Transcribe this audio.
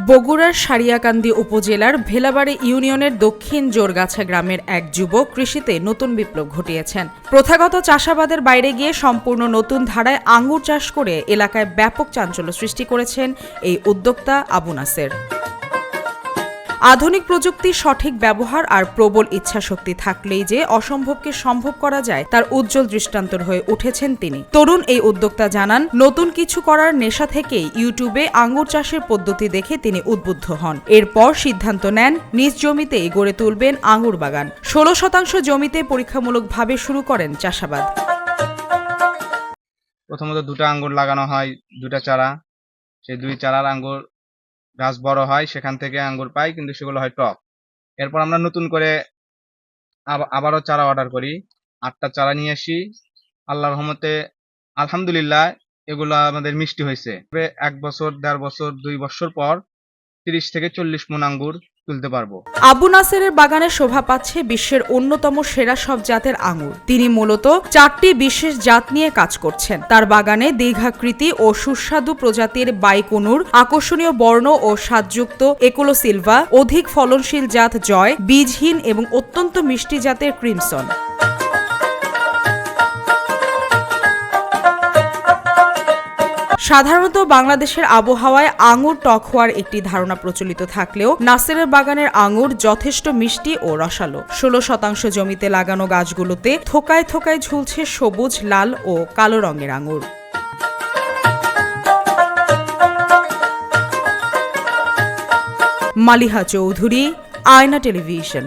বগুড়ার সারিয়াকান্দি উপজেলার ভেলাবাড়ি ইউনিয়নের দক্ষিণ জোরগাছা গ্রামের এক যুবক কৃষিতে নতুন বিপ্লব ঘটিয়েছেন। প্রথাগত চাষাবাদের বাইরে গিয়ে সম্পূর্ণ নতুন ধারায় আঙ্গুর চাষ করে এলাকায় ব্যাপক চাঞ্চল্য সৃষ্টি করেছেন এই উদ্যোক্তা আবু নাসের। আধুনিক প্রযুক্তির সঠিক ব্যবহার আর প্রবল ইচ্ছাশক্তি থাকলেই যে অসম্ভবকে সম্ভব করা যায় তার উজ্জ্বল দৃষ্টান্তর হয়ে উঠেছেন তিনি। তরুণ এই উদ্যোক্তা জানান, নতুন কিছু করার নেশা থেকেই ইউটিউবে আঙ্গুর চাষের পদ্ধতি দেখে তিনি উদ্বুদ্ধ হন। এরপর সিদ্ধান্ত নেন নিজ জমিতেই গড়ে তুলবেন আঙ্গুর বাগান। 16% জমিতে পরীক্ষামূলকভাবে শুরু করেন চাষাবাদ। প্রথমত 2টা আঙ্গুর লাগানো হয়, 2টা চারা। সেই 2 চারার আঙ্গুর গাছ বড় হয়, সেখান থেকে আঙ্গুর পাই, কিন্তু সেগুলো হয় টক। এরপর আমরা নতুন করে আবারও চারা অর্ডার করি, 8টা চারা নিয়ে আসি। আল্লাহর রহমতে আলহামদুলিল্লাহ এগুলো আমাদের মিষ্টি হয়েছে। 1 বছর, 1.5 বছর, 2 বছর পর 30 থেকে 40 মণ আঙ্গুর তুলতে পারবো। আবু নাসেরের বাগানে শোভা পাচ্ছে বিশ্বের অন্যতম সেরা সব জাতের আঙ্গুর। তিনি মূলত 4টি বিশেষ জাত নিয়ে কাজ করছেন। তার বাগানে দীর্ঘাকৃতি ও সুস্বাদু প্রজাতির বাইকুনুর, আকর্ষণীয় বর্ণ ও স্বাদযুক্ত একুলো সিলভা, অধিক ফলনশীল জাত জয়, বীজহীন এবং অত্যন্ত মিষ্টি জাতের ক্রিমসন। সাধারণত বাংলাদেশের আবহাওয়ায় আঙ্গুর টক হওয়ার একটি ধারণা প্রচলিত থাকলেও নাসেরের বাগানের আঙ্গুর যথেষ্ট মিষ্টি ও রসালো। 16% জমিতে লাগানো গাছগুলোতে থোকায় থোকায় ঝুলছে সবুজ, লাল ও কালো রঙের আঙ্গুর। মালিহা চৌধুরী, আয়না টেলিভিশন।